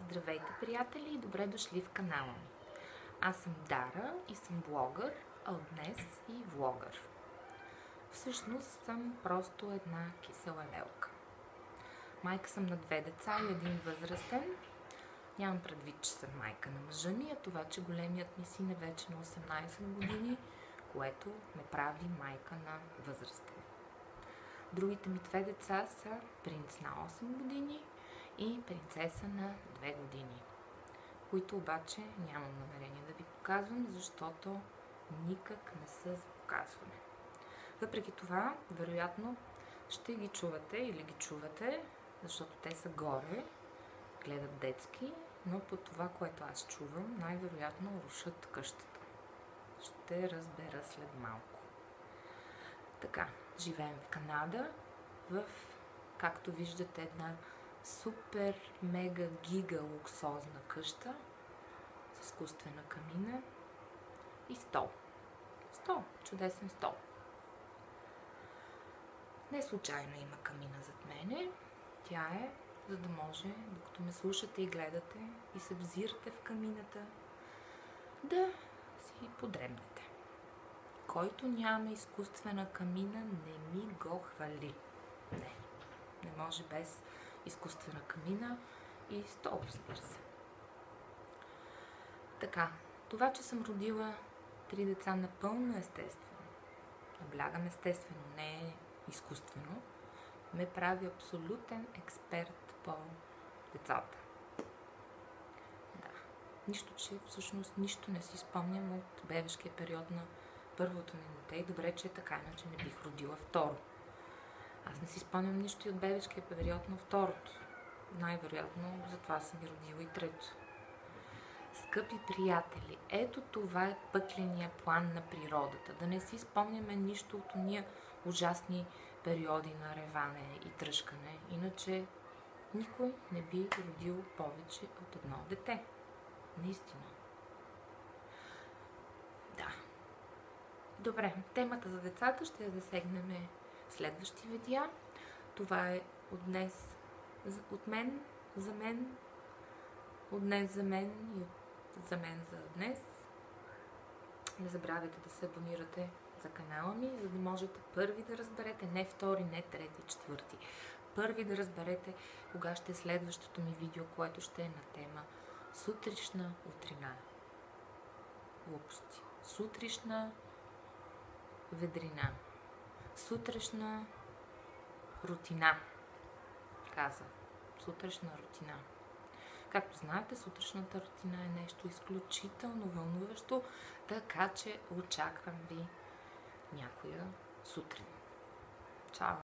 Здравейте, приятели, и добре дошли в канала ми. Аз съм Дара и съм блогър, а от днес и влогър. Всъщност съм просто една кисела лелка. Майка съм на 2 деца и един възрастен. Нямам предвид, че съм майка на мъжа ми, а това, че големият ми син е вече на 18 години, което ме прави майка на възрастен. Другите ми 2 деца са принц на 8 години и принцеса на 2 години, които обаче нямам намерение да ви показвам, защото никак не са за показване. Въпреки това, вероятно ще ги чувате или ги чувате, защото те са горе, гледат детски, но по това, което аз чувам, най-вероятно рушат къщата. Ще разбера след малко. Така, живеем в Канада, както виждате, една супер, мега, гига луксозна къща с изкуствена камина и стол. Чудесен стол. Не случайно има камина зад мене. Тя е, за да може, докато ме слушате и гледате и се взирате в камината, да си подремнете. Който няма изкуствена камина, не ми го хвали. Не може без изкуствена камина и стол, разбира се. Така, това, че съм родила 3 деца, напълно естествено, наблягам естествено, не е изкуствено, ме прави абсолютен експерт по децата. Да, нищо, че всъщност нищо не си спомням от бебешкия период на първото ми дете и добре, че е така, иначе не бих родила второ. Аз не си спомням нищо и от бебешкия период на второто. Най-вероятно затова съм и родила и трето. Скъпи приятели, ето това е пъкления план на природата. Да не си спомняме нищо от ония ужасни периоди на реване и тръшкане. Иначе никой не би родил повече от едно дете. Наистина. Да. Добре, темата за децата ще я засегнем в следващи видеа. Това е от днес от мен, за мен, от днес за мен и за мен за днес. Не забравяйте да се абонирате за канала ми, за да можете първи да разберете, не втори, не трети, четвърти. Първи да разберете кога ще е следващото ми видео, което ще е на тема сутрешна утрина. Глупости. Сутрешна ведрина. Сутрешна рутина. Каза. Сутрешна рутина. Както знаете, сутрешната рутина е нещо изключително вълнуващо, така че очаквам ви някоя сутрин. Чао!